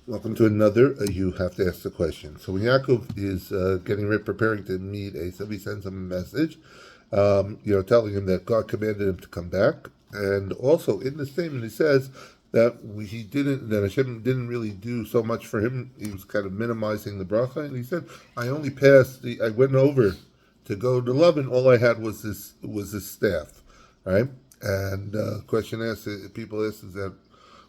Welcome to another. You have to ask the question. So when Yaakov is getting ready, preparing to meet Esav, he sends him a message, telling him that God commanded him to come back, and also in the statement he says that that Hashem didn't really do so much for him. He was kind of minimizing the bracha, and he said, I went over to go to Laban. All I had was this staff, right? And question asked, people ask, is that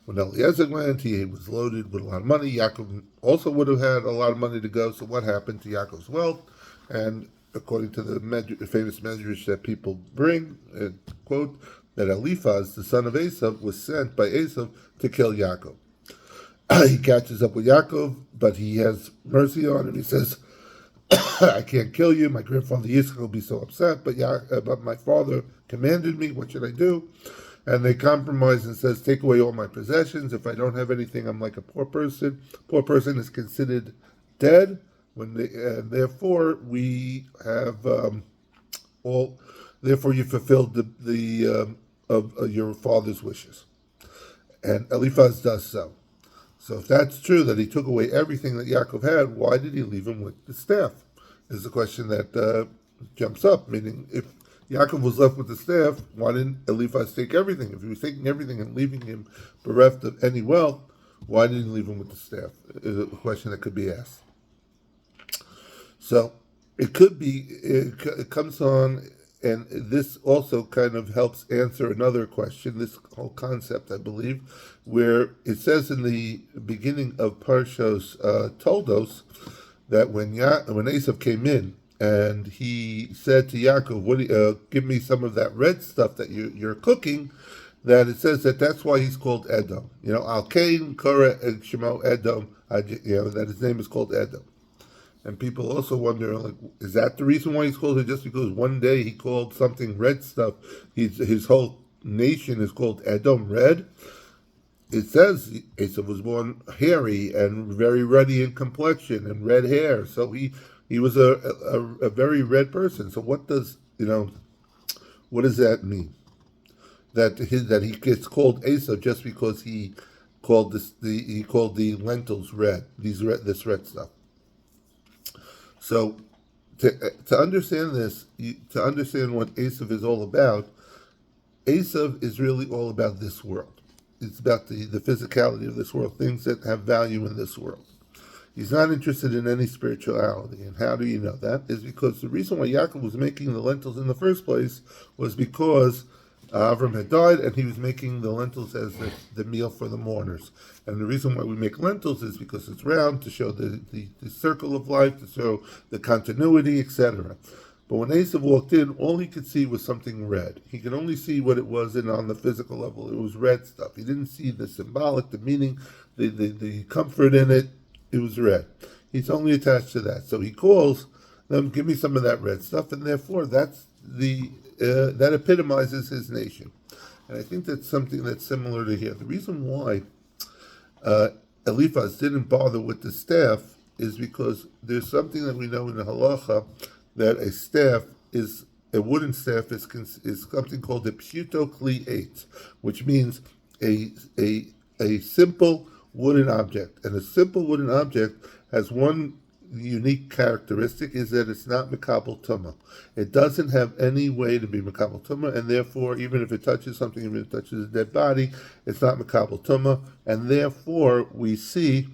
when Eliezer went, he was loaded with a lot of money. Yaakov also would have had a lot of money to go. So what happened to Yaakov's wealth? And according to the famous medrash that people bring, quote, that Eliphaz, the son of Esav, was sent by Esav to kill Yaakov. He catches up with Yaakov, but he has mercy on him. He says, I can't kill you. My grandfather Yitzchak will be so upset, but my father commanded me. What should I do? And they compromise and says, take away all my possessions. If I don't have anything, I'm like a poor person. Poor person is considered dead. Therefore, we have all. Therefore, you fulfilled the of your father's wishes. And Eliphaz does so. So if that's true, that he took away everything that Yaakov had, why did he leave him with the staff? Is the question that jumps up. Meaning, if Yaakov was left with the staff, why didn't Eliphaz take everything? If he was taking everything and leaving him bereft of any wealth, why didn't he leave him with the staff? Is a question that could be asked. So it comes on, and this also kind of helps answer another question, this whole concept, I believe, where it says in the beginning of Parshos Toldos that when Esav came in, and he said to Yaakov, give me some of that red stuff that you're cooking, that it says that's why he's called Edom. Al Kain, Korah, Shemo, Edom, that his name is called Edom. And people also wonder, is that the reason why he's called it? Just because one day he called something red stuff, his whole nation is called Edom, red? It says Esav was born hairy and very ruddy in complexion and red hair, so he was a very red person. So what does that mean? That he gets called Esav just because he called the lentils red, this red stuff. So to understand this, to understand what Esav is all about, Esav is really all about this world. It's about the physicality of this world, things that have value in this world. He's not interested in any spirituality. And how do you know that? Is because the reason why Yaakov was making the lentils in the first place was because Avram had died, and he was making the lentils as the meal for the mourners. And the reason why we make lentils is because it's round, to show the circle of life, to show the continuity, etc. But when Esav walked in, all he could see was something red. He could only see what it was on the physical level. It was red stuff. He didn't see the symbolic, the meaning, the comfort in it. It was red. He's only attached to that. So he calls them, give me some of that red stuff, and therefore that epitomizes his nation. And I think that's something that's similar to here. The reason why Eliphaz didn't bother with the staff is because there's something that we know in the halacha, that a wooden staff is something called a pshuto kli eitz, which means a simple wooden object. And a simple wooden object has one unique characteristic, is that it's not mekabel tumah. It doesn't have any way to be mekabel tumah, and therefore, even if it touches something, even if it touches a dead body, it's not mekabel tumah, and therefore we see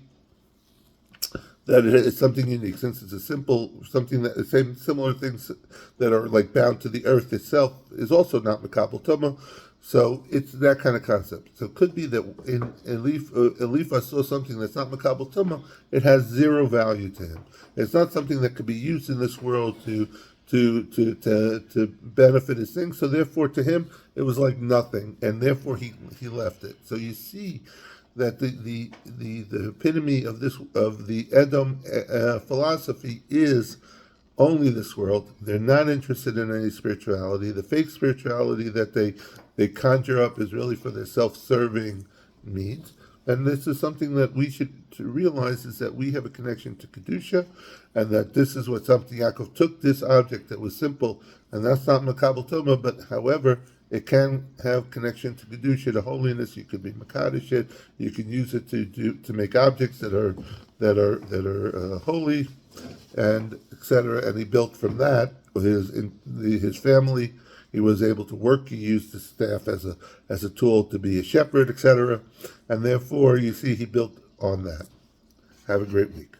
that it's something unique, since it's something that the same similar things that are like bound to the earth itself is also not mekabel tumah. So it's that kind of concept. So it could be that in Eliphaz saw something that's not mekabel tumah. It has zero value to him. It's not something that could be used in this world to benefit his thing. So therefore, to him, it was like nothing, and therefore he left it. So you see that the epitome of the Edom philosophy is only this world. They're not interested in any spirituality. The fake spirituality that they conjure up is really for their self-serving needs. And this is something that we should realize, is that we have a connection to Kedusha, and that this is what something Yaakov took this object that was simple, and that's not Makabel Tumah, but however, It can have connection to kedusha, to holiness. You could be makadosh it. You can use it to make objects that are holy, and etc. And he built from that his family. He was able to work. He used the staff as a tool to be a shepherd, etc. And therefore, you see, he built on that. Have a great week.